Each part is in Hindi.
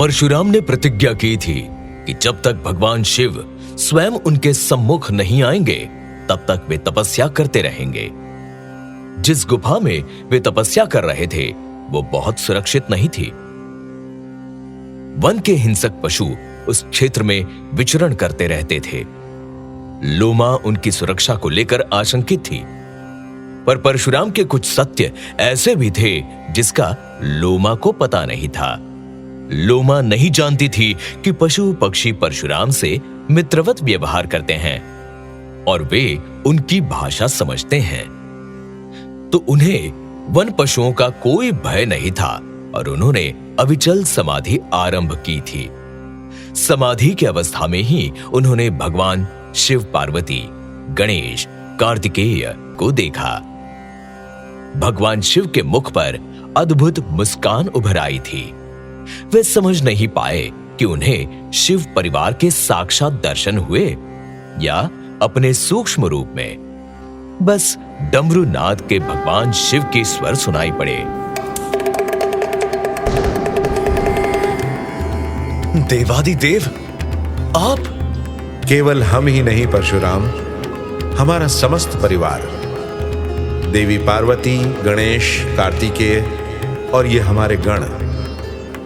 परशुराम ने प्रतिज्ञा की थी कि जब तक भगवान शिव स्वयं उनके सम्मुख नहीं आएंगे तब तक वे तपस्या करते रहेंगे। जिस गुफा में वे तपस्या कर रहे थे वो बहुत सुरक्षित नहीं थी। वन के हिंसक पशु उस क्षेत्र में विचरण करते रहते थे। लोमा उनकी सुरक्षा को लेकर आशंकित थी, पर परशुराम के कुछ सत्य ऐसे भी थे जिसका लोमा को पता नहीं था। लोमा नहीं जानती थी कि पशु पक्षी परशुराम से मित्रवत व्यवहार करते हैं और वे उनकी भाषा समझते हैं, तो उन्हें वन पशुओं का कोई भय नहीं था और उन्होंने अविचल समाधि आरंभ की थी। समाधि की अवस्था में ही उन्होंने भगवान शिव, पार्वती, गणेश, कार्तिकेय को देखा। भगवान शिव के मुख पर अद्भुत मुस्कान उभर आई थी। वे समझ नहीं पाए कि उन्हें शिव परिवार के साक्षात दर्शन हुए या अपने सूक्ष्म रूप में। बस डमरू नाद के भगवान शिव के स्वर सुनाई पड़े। देवादिदेव, आप? केवल हम ही नहीं परशुराम, हमारा समस्त परिवार, देवी पार्वती, गणेश, कार्तिकेय और ये हमारे गण।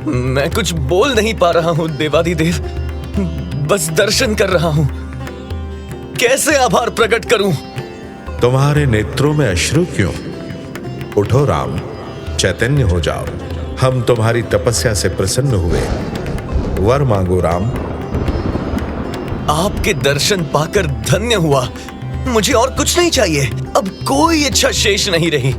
मैं कुछ बोल नहीं पा रहा हूं देवादिदेव, बस दर्शन कर रहा हूं। कैसे आभार प्रकट करूं? तुम्हारे नेत्रों में अश्रु क्यों? उठो राम, चैतन्य हो जाओ। हम तुम्हारी तपस्या से प्रसन्न हुए। वर मांगो राम। आपके दर्शन पाकर धन्य हुआ। मुझे और कुछ नहीं चाहिए। अब कोई इच्छा शेष नहीं रही।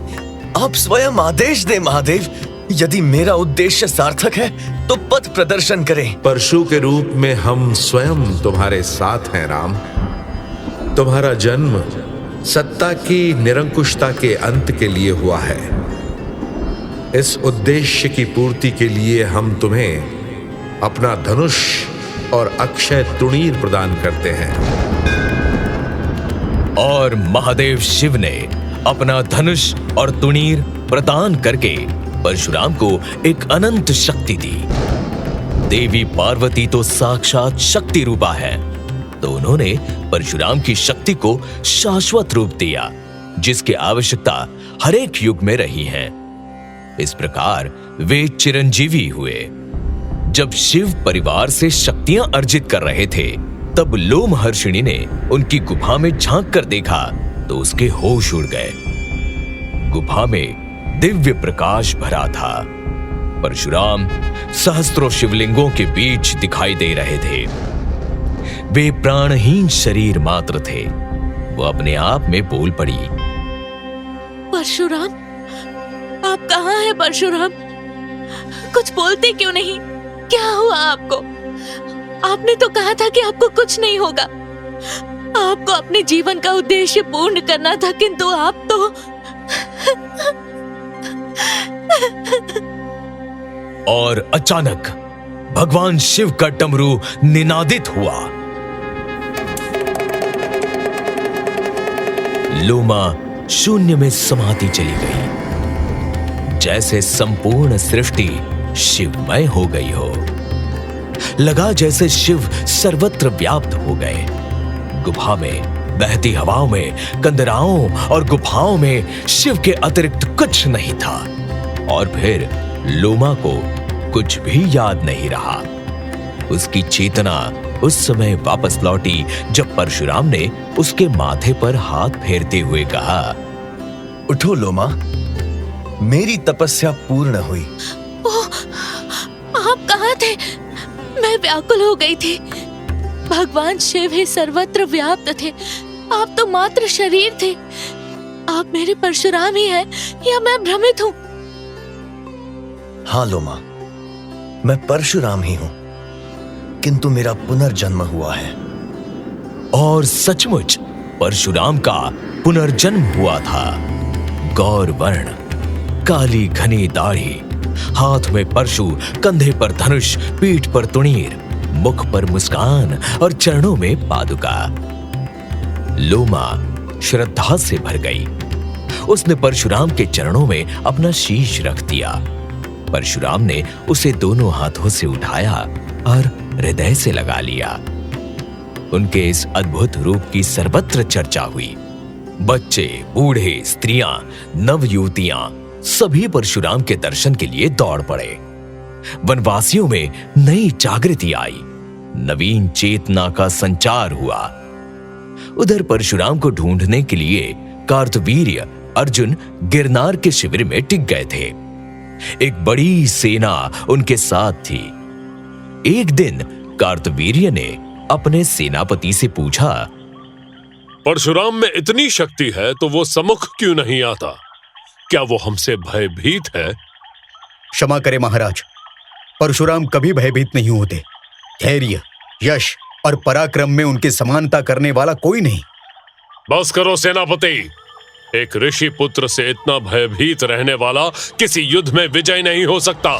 आप स्वयं आदेश दें महादेव। यदि मेरा उद्देश्य सार्थक है तो पथ प्रदर्शन करें। परशु के रूप में हम स्वयं तुम्हारे साथ हैं राम। तुम्हारा जन्म सत्ता की निरंकुशता के अंत के लिए हुआ है। इस उद्देश्य की पूर्ति के लिए हम तुम्हें अपना धनुष और अक्षय तुणीर प्रदान करते हैं। और महादेव शिव ने अपना धनुष और तुणीर प्रदान करके परशुराम को एक अनंत शक्ति दी। देवी पार्वती तो साक्षात शक्ति रूपा है, तो उन्होंने परशुराम की शक्ति को शाश्वत रूप दिया, जिसकी आवश्यकता हर एक युग में रही है। इस प्रकार वे चिरंजीवी हुए। जब शिव परिवार से शक्तियां अर्जित कर रहे थे, तब लोमहर्षिणी ने उनकी गुफा में झांक कर देखा तो उसके होश उड़ गए। गुफा में दिव्य प्रकाश भरा था। परशुराम सहस्त्रों शिवलिंगों के बीच दिखाई दे रहे थे। वे प्राणहीन शरीर मात्र थे। वो अपने आप में बोल पड़ी, परशुराम, आप कहाँ हैं परशुराम? कुछ बोलते क्यों नहीं? क्या हुआ आपको? आपने तो कहा था कि आपको कुछ नहीं होगा। आपको अपने जीवन का उद्देश्य पूर्ण करना था, किंतु आप तो और अचानक भगवान शिव का डमरू निनादित हुआ। लोमा शून्य में समाती चली गई, जैसे संपूर्ण सृष्टि शिवमय हो गई हो। लगा जैसे शिव सर्वत्र व्याप्त हो गए। गुफा में, बहती हवाओं में, कंदराओं और गुफाओं में शिव के अतिरिक्त कुछ नहीं था। और फिर लोमा को कुछ भी याद नहीं रहा। उसकी चेतना उस समय वापस लौटी जब परशुराम ने उसके माथे पर हाथ फेरते हुए कहा, उठो लोमा, मेरी तपस्या पूर्ण हुई। ओह, आप कहाँ थे? मैं व्याकुल हो गई थी। भगवान शिव ही सर्वत्र व्याप्त थे। आप तो मात्र शरीर थे। आप मेरे परशुराम ही हैं या मैं भ्रमित हूँ? हाँ लोमा, मैं परशुराम ही हूं, किंतु मेरा पुनर्जन्म हुआ है। और सचमुच परशुराम का पुनर्जन्म हुआ था। गौर वर्ण, काली घनी दाढ़ी, हाथ में परशु, कंधे पर धनुष, पीठ पर तुणीर, मुख पर मुस्कान और चरणों में पादुका। लोमा श्रद्धा से भर गई। उसने परशुराम के चरणों में अपना शीश रख दिया। परशुराम ने उसे दोनों हाथों से उठाया और हृदय से लगा लिया। उनके इस अद्भुत रूप की सर्वत्र चर्चा हुई। बच्चे, बूढ़े, स्त्रियां, नवयुवतियां सभी परशुराम के दर्शन के लिए दौड़ पड़े। वनवासियों में नई जागृति आई, नवीन चेतना का संचार हुआ। उधर परशुराम को ढूंढने के लिए कार्तवीर्य अर्जुन गिरनार के शिविर में टिक गए थे। एक बड़ी सेना उनके साथ थी। एक दिन कार्तवीर्य ने अपने सेनापति से पूछा, परशुराम में इतनी शक्ति है तो वो सम्मुख क्यों नहीं आता? क्या वो हमसे भयभीत है? क्षमा करें महाराज, परशुराम कभी भयभीत नहीं होते। धैर्य, यश और पराक्रम में उनकी समानता करने वाला कोई नहीं। बस करो सेनापति। एक ऋषि पुत्र से इतना भयभीत रहने वाला किसी युद्ध में विजय नहीं हो सकता।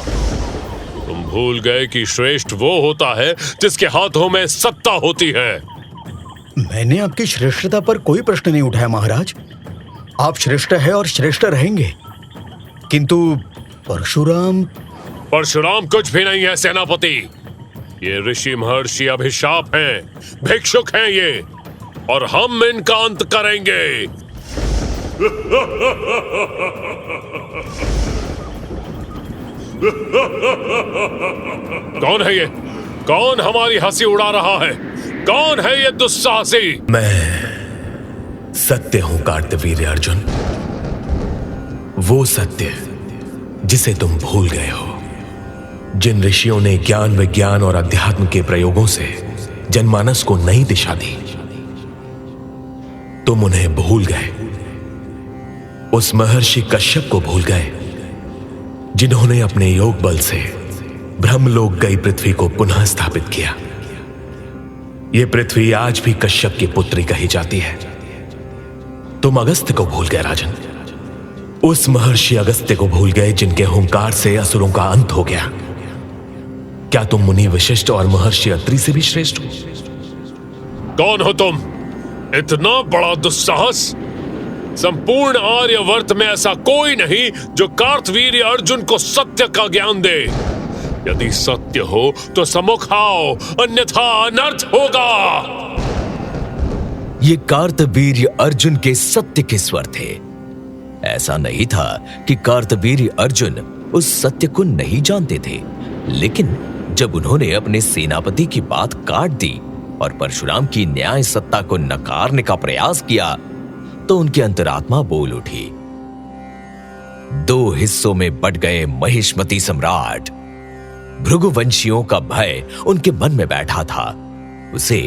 तुम भूल गए कि श्रेष्ठ वो होता है जिसके हाथों में सत्ता होती है। मैंने आपकी श्रेष्ठता पर कोई प्रश्न नहीं उठाया महाराज। आप श्रेष्ठ हैं और श्रेष्ठ रहेंगे, किंतु परशुराम कुछ भी नहीं है सेनापति। ये ऋषि महर्षि अभिशाप हैं, भिक्षुक हैं ये, और हम इनका अंत करेंगे। कौन है ये? कौन हमारी हंसी उड़ा रहा है? कौन है ये दुस्साहसी? मैं सत्य हूं कार्तवीर्य अर्जुन, वो सत्य जिसे तुम भूल गए हो। जिन ऋषियों ने ज्ञान, विज्ञान और अध्यात्म के प्रयोगों से जनमानस को नई दिशा दी, तुम उन्हें भूल गए। उस महर्षि कश्यप को भूल गए जिन्होंने अपने योग बल से ब्रह्मलोक गई पृथ्वी को पुनः स्थापित किया। यह पृथ्वी आज भी कश्यप की पुत्री कही जाती है। तुम अगस्त्य को भूल गए राजन, उस महर्षि अगस्त्य को भूल गए जिनके हुंकार से असुरों का अंत हो गया। क्या तुम मुनि वशिष्ठ और महर्षि अत्रि से भी श्रेष्ठ हो? कौन हो तुम? इतना बड़ा दुस्साहस? संपूर्ण आर्यवर्त में ऐसा कोई नहीं जो कार्तवीर्य अर्जुन को सत्य का ज्ञान दे। यदि सत्य हो तो सम्मुख आओ, अन्यथा अनर्थ होगा। ये कार्तवीर्य अर्जुन के सत्य के स्वर थे। ऐसा नहीं था कि कार्तवीर्य अर्जुन उस सत्य को नहीं जानते थे, लेकिन जब उन्होंने अपने सेनापति की बात काट दी और परशुराम की न्याय सत्ता को नकारने का प्रयास किया, तो उनकी अंतरात्मा बोल उठी। दो हिस्सों में बट गए महिष्मती सम्राट। भृगुवंशियों का भय उनके मन में बैठा था। उसे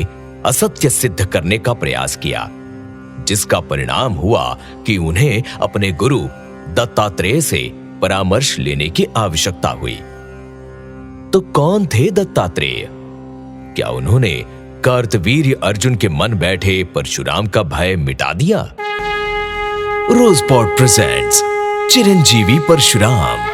असत्य सिद्ध करने का प्रयास किया, जिसका परिणाम हुआ कि उन्हें अपने गुरु दत्तात्रेय से परामर्श लेने की आवश्यकता हुई। तो कौन थे दत्तात्रेय? क्या उन्होंने कार्तवीर्य अर्जुन के मन बैठे परशुराम का भय मिटा दिया? रोजपॉट प्रेजेंट्स चिरंजीवी परशुराम।